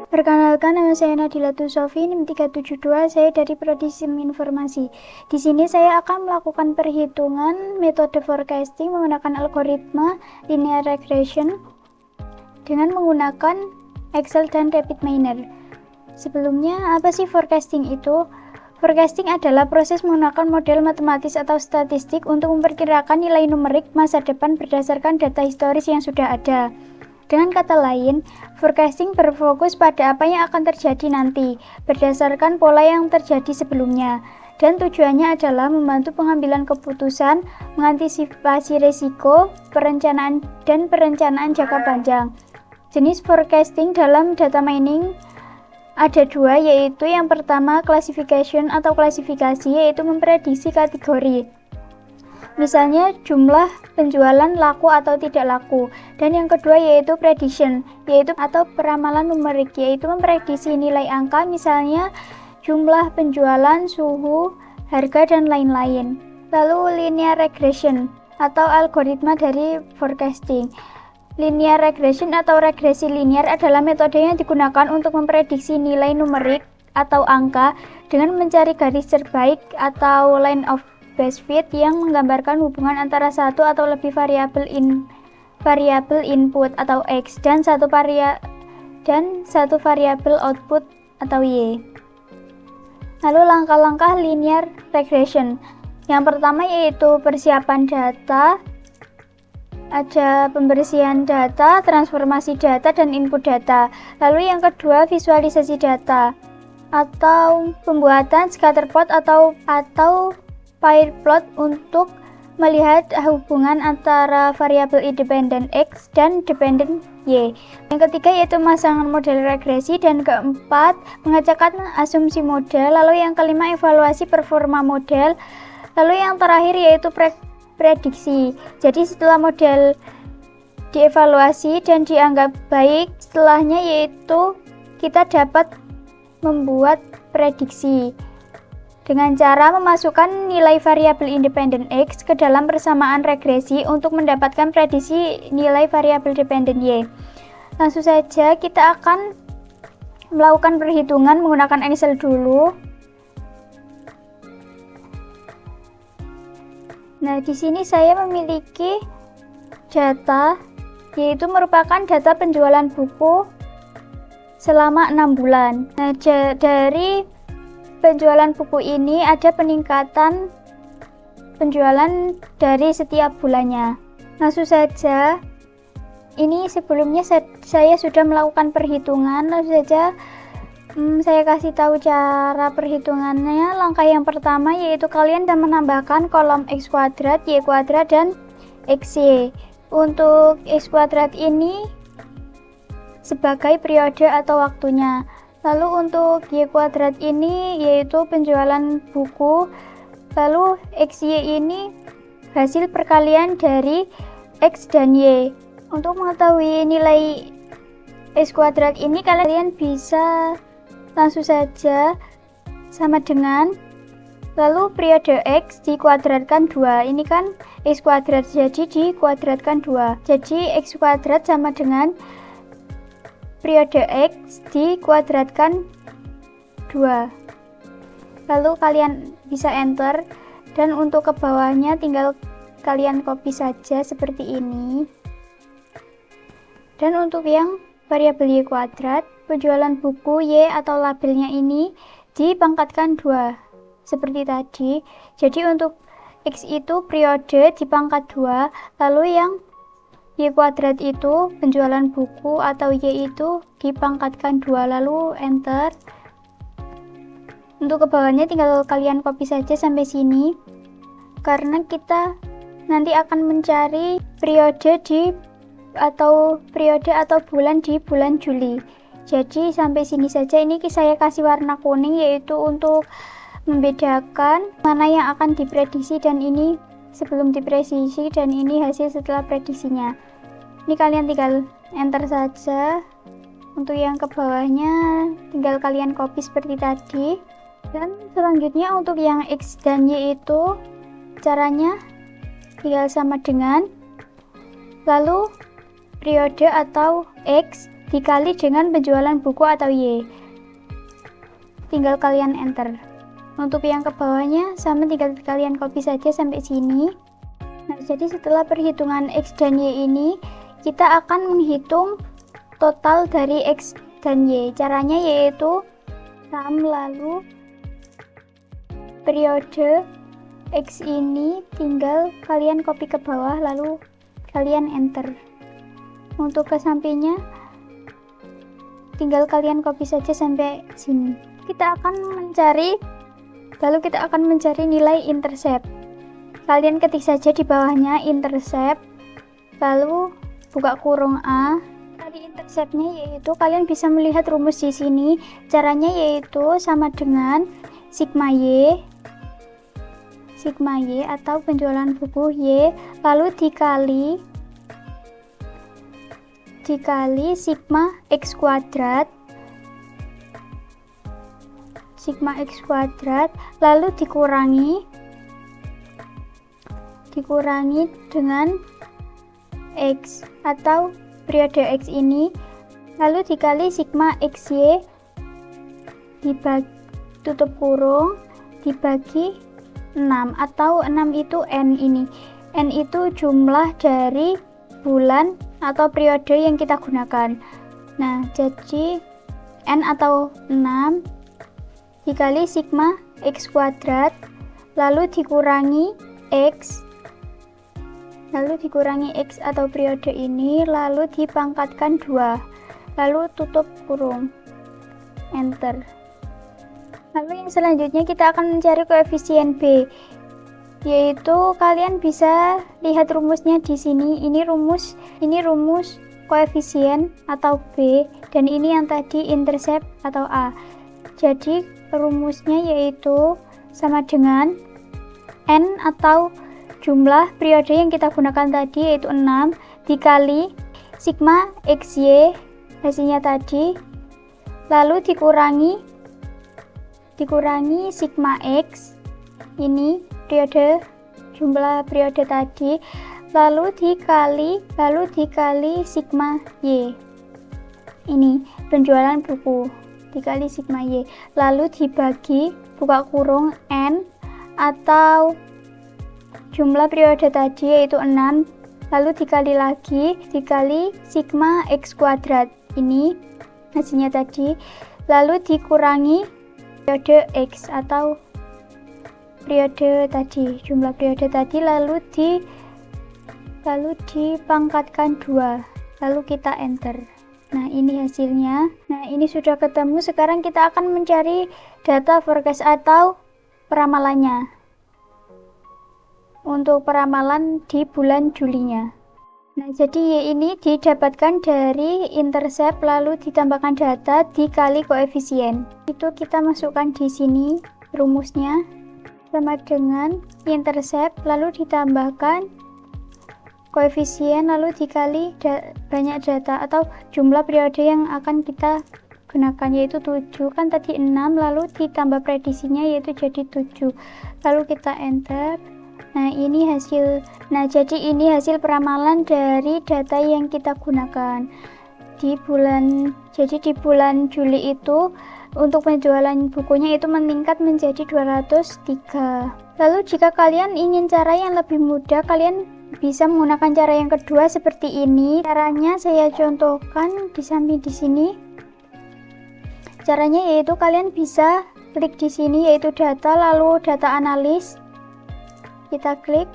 Perkenalkan, nama saya Nadila Tusofi, NIM 372, saya dari Prodi SIM Informasi. Di sini saya akan melakukan perhitungan metode forecasting menggunakan algoritma linear regression dengan menggunakan Excel dan RapidMiner. Sebelumnya, apa sih forecasting itu? Forecasting adalah proses menggunakan model matematis atau statistik untuk memperkirakan nilai numerik masa depan berdasarkan data historis yang sudah ada. Dengan kata lain, forecasting berfokus pada apa yang akan terjadi nanti, berdasarkan pola yang terjadi sebelumnya, dan tujuannya adalah membantu pengambilan keputusan, mengantisipasi risiko, perencanaan jangka panjang. Jenis forecasting dalam data mining ada dua, yaitu yang pertama classification atau klasifikasi, yaitu memprediksi kategori. Misalnya jumlah penjualan laku atau tidak laku. Dan yang kedua yaitu prediction, yaitu atau peramalan numerik, yaitu memprediksi nilai angka, misalnya jumlah penjualan, suhu, harga, dan lain-lain. Lalu linear regression atau algoritma dari forecasting. Linear regression atau regresi linear adalah metode yang digunakan untuk memprediksi nilai numerik atau angka dengan mencari garis terbaik atau line of best fit yang menggambarkan hubungan antara satu atau lebih variabel input atau X dan satu variabel output atau Y. Lalu langkah-langkah linear regression. Yang pertama yaitu persiapan data, ada pembersihan data, transformasi data, dan input data. Lalu yang kedua visualisasi data atau pembuatan scatterplot atau pie plot untuk melihat hubungan antara variabel independen X dan dependen Y. Yang ketiga yaitu pemasangan model regresi, dan keempat mengecekkan asumsi model. Lalu yang kelima evaluasi performa model. Lalu yang terakhir yaitu prediksi. Jadi setelah model dievaluasi dan dianggap baik, setelahnya yaitu kita dapat membuat prediksi dengan cara memasukkan nilai variabel independen X ke dalam persamaan regresi untuk mendapatkan prediksi nilai variabel dependen Y. Langsung saja kita akan melakukan perhitungan menggunakan Excel dulu. Nah, di sini saya memiliki data, yaitu merupakan data penjualan buku selama 6 bulan. Nah, dari penjualan buku ini ada peningkatan penjualan dari setiap bulannya. Langsung saja, ini sebelumnya saya sudah melakukan perhitungan. Langsung saja saya kasih tahu cara perhitungannya. Langkah yang pertama yaitu kalian akan menambahkan kolom X kuadrat, Y kuadrat, dan XY. Untuk X kuadrat ini sebagai periode atau waktunya. Lalu untuk Y kuadrat ini yaitu penjualan buku. Lalu XY ini hasil perkalian dari X dan Y. Untuk mengetahui nilai X kuadrat ini kalian bisa langsung saja sama dengan lalu periode X dikuadratkan 2. Ini kan X kuadrat, jadi dikuadratkan 2. Jadi X kuadrat sama dengan periode X dikuadratkan 2. Lalu kalian bisa enter, dan untuk ke bawahnya tinggal kalian copy saja seperti ini. Dan untuk yang variabel Y kuadrat, penjualan buku Y atau labelnya ini dipangkatkan 2 seperti tadi. Jadi untuk X itu periode dipangkat 2, lalu yang Y kuadrat itu penjualan buku atau Y itu dipangkatkan 2, lalu enter. Untuk ke bawahnya tinggal kalian copy saja sampai sini, karena kita nanti akan mencari periode atau bulan di bulan Juli. Jadi sampai sini saja. Ini saya kasih warna kuning yaitu untuk membedakan mana yang akan diprediksi, dan ini sebelum diprediksi, dan ini hasil setelah prediksinya. Ini kalian tinggal enter saja. Untuk yang ke bawahnya tinggal kalian copy seperti tadi. Dan selanjutnya untuk yang X dan Y itu caranya tinggal sama dengan lalu periode atau X dikali dengan penjualan buku atau Y. Tinggal kalian enter. Untuk yang ke bawahnya sama, tinggal kalian copy saja sampai sini. Nah, jadi setelah perhitungan X dan Y ini, kita akan menghitung total dari X dan Y. Caranya yaitu sum lalu periode X ini tinggal kalian copy ke bawah lalu kalian enter. Untuk ke sampingnya tinggal kalian copy saja sampai sini. Kita akan mencari nilai intercept. Kalian ketik saja di bawahnya intercept, lalu buka kurung A. Dari interceptnya yaitu kalian bisa melihat rumus di sini. Caranya yaitu sama dengan sigma Y atau penjualan buku Y, lalu dikali sigma X kuadrat, lalu dikurangi dengan X atau periode X ini, lalu dikali sigma XY dibagi tutup kurung dibagi 6, atau 6 itu N ini. N itu jumlah dari bulan atau periode yang kita gunakan. Nah, jadi N atau 6 dikali sigma X kuadrat, lalu dikurangi X atau periode ini, lalu dipangkatkan 2, lalu tutup kurung, enter. Lalu yang selanjutnya kita akan mencari koefisien B, yaitu kalian bisa lihat rumusnya di sini. Ini rumus koefisien atau B, dan ini yang tadi intercept atau A. Jadi rumusnya yaitu sama dengan N atau jumlah periode yang kita gunakan tadi yaitu 6 dikali sigma XY hasilnya tadi, lalu dikurangi sigma X ini jumlah periode tadi, lalu dikali sigma Y ini penjualan buku, dikali sigma Y, lalu dibagi buka kurung N atau jumlah periode tadi yaitu 6, lalu dikali sigma X kuadrat ini hasilnya tadi, lalu dikurangi periode X atau periode tadi, jumlah periode tadi, lalu dipangkatkan 2, lalu kita enter. Nah, ini hasilnya. Nah, ini sudah ketemu. Sekarang kita akan mencari data forecast atau peramalannya. Untuk peramalan di bulan Julinya. Nah, jadi Y ini didapatkan dari intercept lalu ditambahkan data dikali koefisien. Itu kita masukkan di sini rumusnya sama dengan intercept lalu ditambahkan koefisien lalu dikali banyak data atau jumlah periode yang akan kita gunakan yaitu 7, kan tadi 6, lalu ditambah prediksinya yaitu jadi 7, lalu kita enter. Nah, jadi ini hasil peramalan dari data yang kita gunakan di bulan Juli itu. Untuk penjualan bukunya itu meningkat menjadi 203. Lalu jika kalian ingin cara yang lebih mudah, kalian bisa menggunakan cara yang kedua seperti ini. Caranya saya contohkan di samping di sini. Caranya yaitu kalian bisa klik di sini yaitu data, lalu data analis. Kita klik,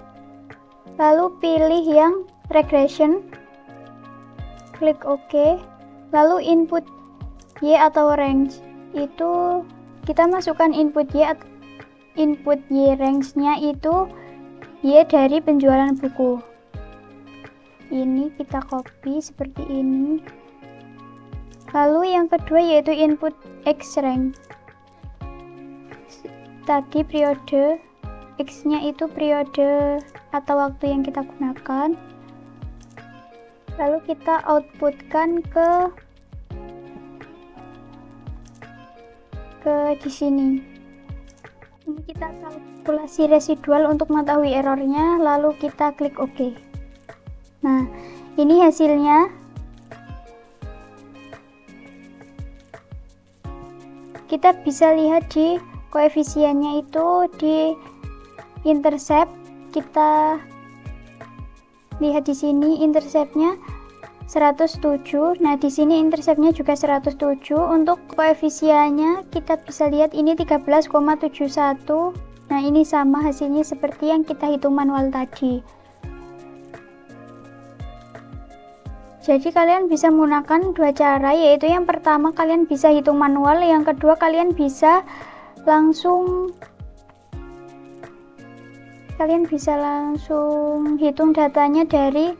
lalu pilih yang regression, klik OK, lalu input Y atau range, itu kita masukkan input Y range-nya itu Y dari penjualan buku. Ini kita copy seperti ini. Lalu yang kedua yaitu input X range. Tadi periode X-nya itu periode atau waktu yang kita gunakan. Lalu kita outputkan ke di sini. Ini kita kalkulasi residual untuk mengetahui errornya, lalu kita klik OK. Nah, ini hasilnya. kita bisa lihat di koefisiennya itu di intercept. Kita lihat di sini interceptnya 107. Nah, di sini interceptnya juga 107. Untuk koefisiennya kita bisa lihat ini 13,71. Nah, ini sama hasilnya seperti yang kita hitung manual tadi. Jadi kalian bisa menggunakan dua cara, yaitu yang pertama kalian bisa hitung manual, yang kedua kalian bisa langsung hitung datanya dari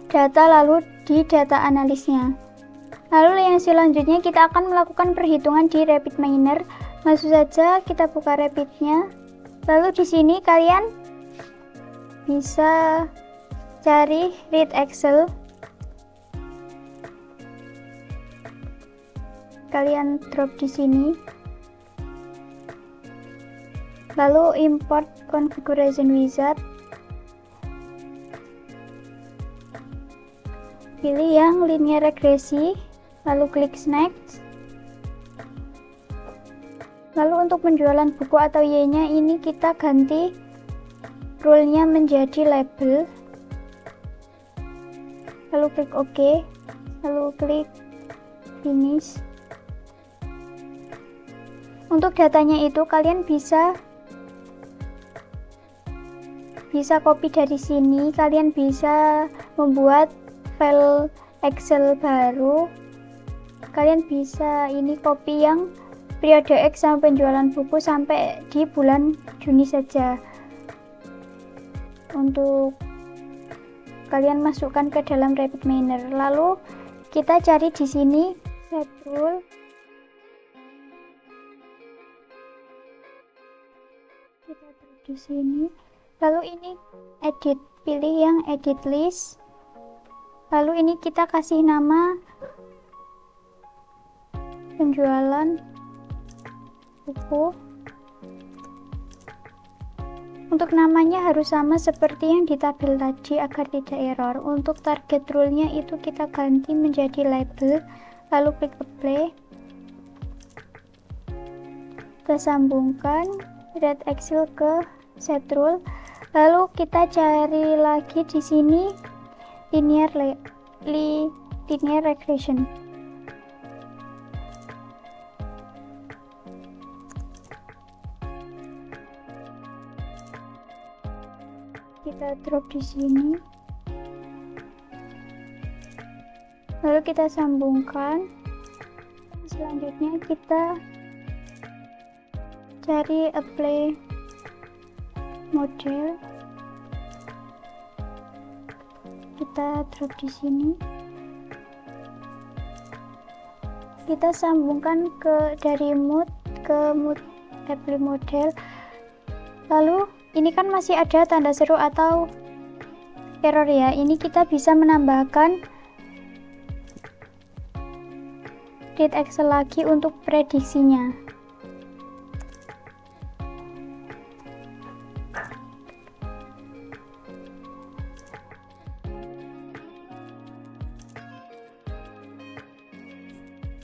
data lalu di data analisnya. Lalu yang selanjutnya kita akan melakukan perhitungan di RapidMiner. Langsung saja kita buka Rapidnya. Lalu di sini kalian bisa cari read Excel. Kalian drop di sini. Lalu import configuration wizard. Pilih yang linear regresi, lalu klik next. Lalu untuk penjualan buku atau Y-nya ini kita ganti rule-nya menjadi label. Lalu klik OK. Lalu klik finish. Untuk datanya itu kalian bisa copy dari sini, kalian bisa membuat file Excel baru. Kalian bisa ini copy yang periode X sama penjualan buku sampai di bulan Juni saja. Untuk kalian masukkan ke dalam RapidMiner. Lalu kita cari di sini set rule. Kita taruh di sini. Lalu ini edit, pilih yang edit list. Lalu ini kita kasih nama penjualan buku. Untuk namanya harus sama seperti yang di tabel tadi agar tidak error. Untuk target rule-nya itu kita ganti menjadi label. Lalu klik apply. Kita sambungkan read Excel ke set rule. Lalu kita cari lagi di sini linear regression. Kita drop di sini. Lalu kita sambungkan. Selanjutnya kita cari apply model. Kita drop di sini. Kita sambungkan dari mood ke mood apply model. Lalu ini kan masih ada tanda seru atau error ya. Ini kita bisa menambahkan read Excel lagi untuk prediksinya.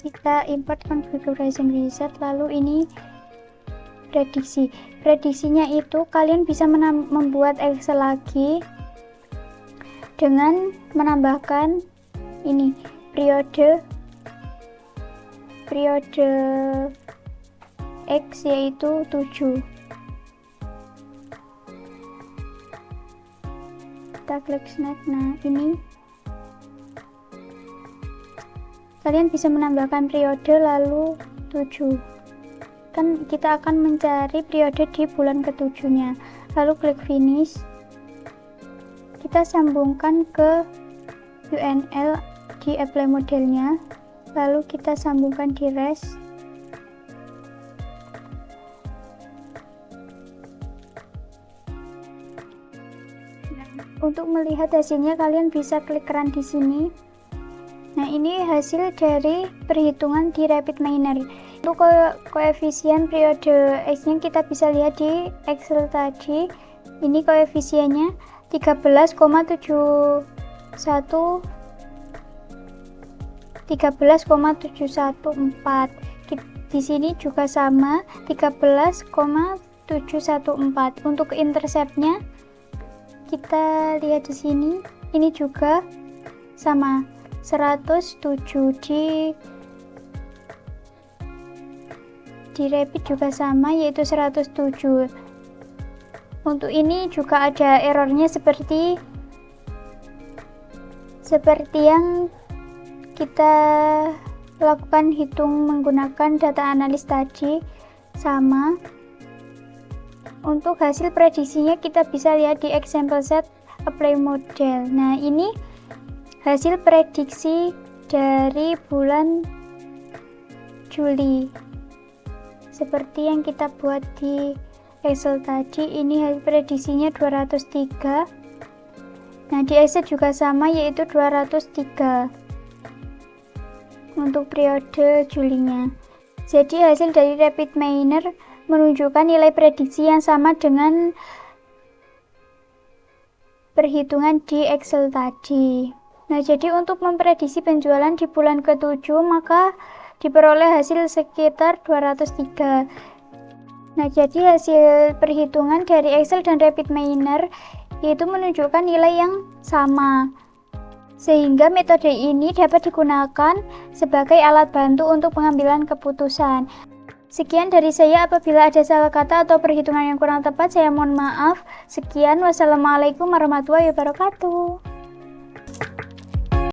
Kita import configuration wizard, lalu ini prediksinya itu kalian bisa membuat Excel lagi dengan menambahkan ini periode X yaitu 7. Kita klik next. Nah, ini kalian bisa menambahkan periode lalu 7. Kan kita akan mencari periode di bulan ke-7-nya. Lalu klik finish. Kita sambungkan ke UNL di apply modelnya. Lalu kita sambungkan di rest. Nah, untuk melihat hasilnya kalian bisa klik run di sini. Nah, ini hasil dari perhitungan di RapidMiner. Untuk koefisien periode X-nya kita bisa lihat di Excel tadi. Ini koefisiennya 13,714. Di sini juga sama 13,714. Untuk interceptnya kita lihat di sini, ini juga sama 107. Di rapid juga sama, yaitu 107. Untuk ini juga ada errornya seperti yang kita lakukan hitung menggunakan data analis tadi, sama. Untuk hasil prediksinya kita bisa lihat di example set apply model. Nah, ini hasil prediksi dari bulan Juli seperti yang kita buat di Excel tadi. Ini hasil prediksinya 203. Nah, di Excel juga sama, yaitu 203 untuk periode Julinya. Jadi hasil dari RapidMiner menunjukkan nilai prediksi yang sama dengan perhitungan di Excel tadi. Nah, jadi untuk memprediksi penjualan di bulan ke-7 maka diperoleh hasil sekitar 203. Nah, jadi hasil perhitungan dari Excel dan RapidMiner itu menunjukkan nilai yang sama. Sehingga metode ini dapat digunakan sebagai alat bantu untuk pengambilan keputusan. Sekian dari saya. Apabila ada salah kata atau perhitungan yang kurang tepat, saya mohon maaf. Sekian, wassalamualaikum warahmatullahi wabarakatuh.